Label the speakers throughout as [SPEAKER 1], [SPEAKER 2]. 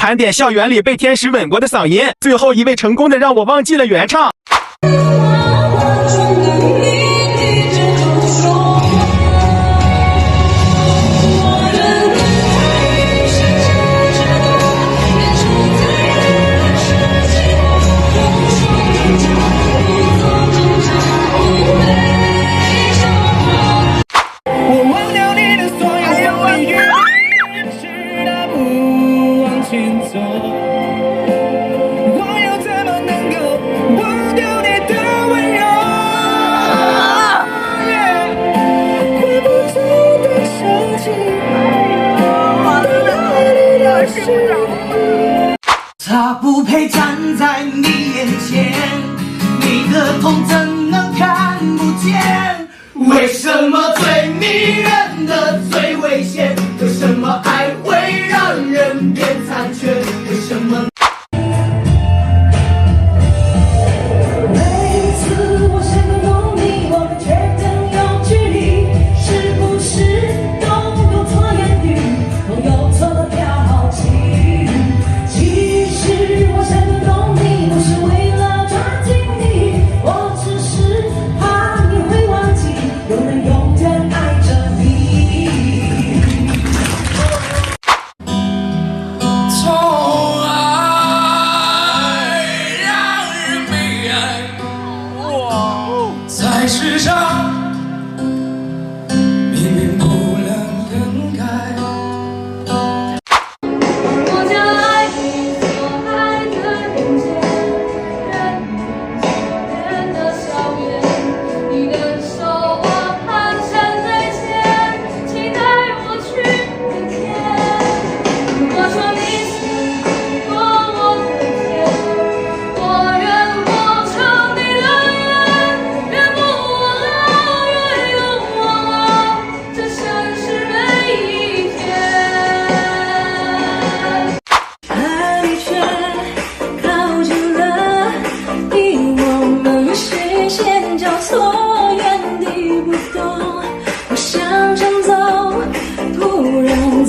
[SPEAKER 1] 盘点校园里被天使吻过的嗓音，最后一位成功的让我忘记了原唱。
[SPEAKER 2] 他不配站在你眼前，你的痛怎能看不见？为什么最迷人的最危险？为什么爱会让人变残缺？为什么？
[SPEAKER 3] 世上命运不能更改。
[SPEAKER 4] 我将爱你所爱的人间，人们所恋的笑颜，你的手我蹒跚在牵，期待我去的天。如果说你曾走过我的天，我愿我成你的愿，愿不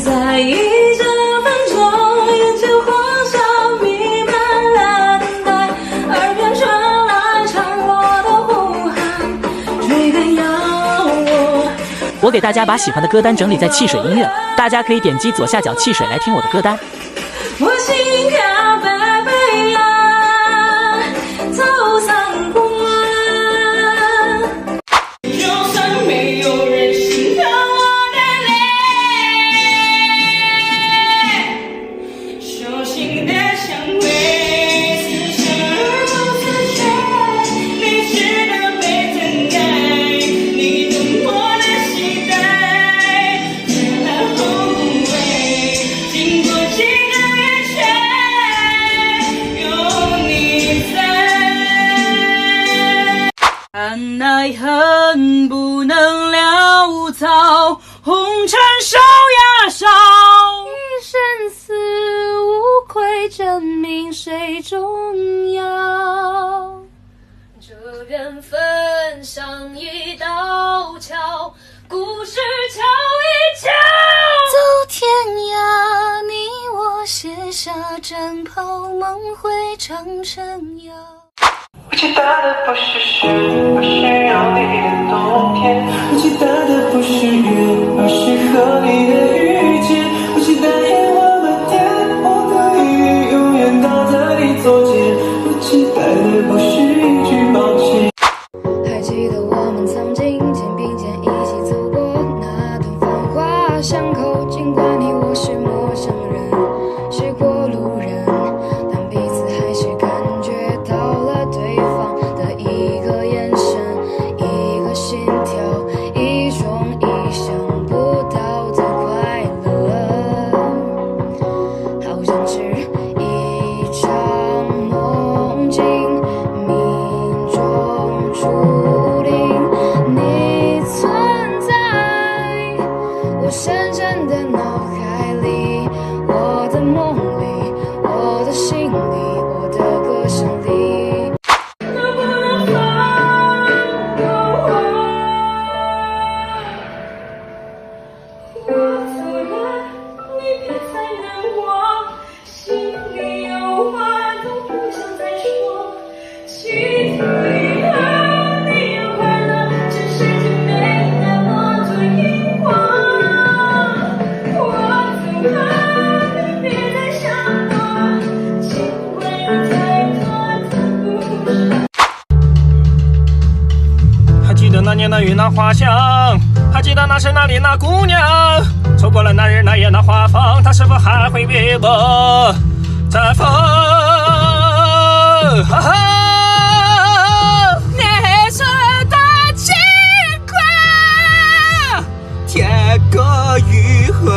[SPEAKER 4] 在一这分钟，眼前火烧弥漫了等待，耳边传来孱弱的呼喊，追赶要
[SPEAKER 5] 我给大家把喜欢的歌单整理在汽水音乐，大家可以点击左下角汽水来听我的歌单。
[SPEAKER 4] 我心跳百倍啊，走三关。就算没有人心疼我的泪，手心的香味似生而似血，历史的被更改，你对我的期待，热辣后无味，经过几个月却有你在。看爱恨不能潦草，红尘烧呀烧，一生死无愧，证明谁重要。这缘分像一道桥，故事桥一桥，走天涯，你我写下战袍，梦回长城谣。
[SPEAKER 6] 我期待的不是诗，而是有你的冬天。我期待的不是月，而是和你的遇见。我期待烟花漫天，我可以永远倒在你左肩。我期待的不是一句抱歉。
[SPEAKER 4] 还记得我们曾经肩并肩一起走过那段繁华巷口，尽管你我是陌生人，是过路人，但彼此还是感觉到了对方的一个眼神，一个心跳，一种意想不到的快乐，好像是一场梦境，命中注定你存在我深深的脑海里，我的梦里。
[SPEAKER 7] 花香。还记得那是哪里那姑娘？错过了那日那夜那花房，她是否还会为我绽放？哈哈，
[SPEAKER 2] 那时的牵挂，天各与何？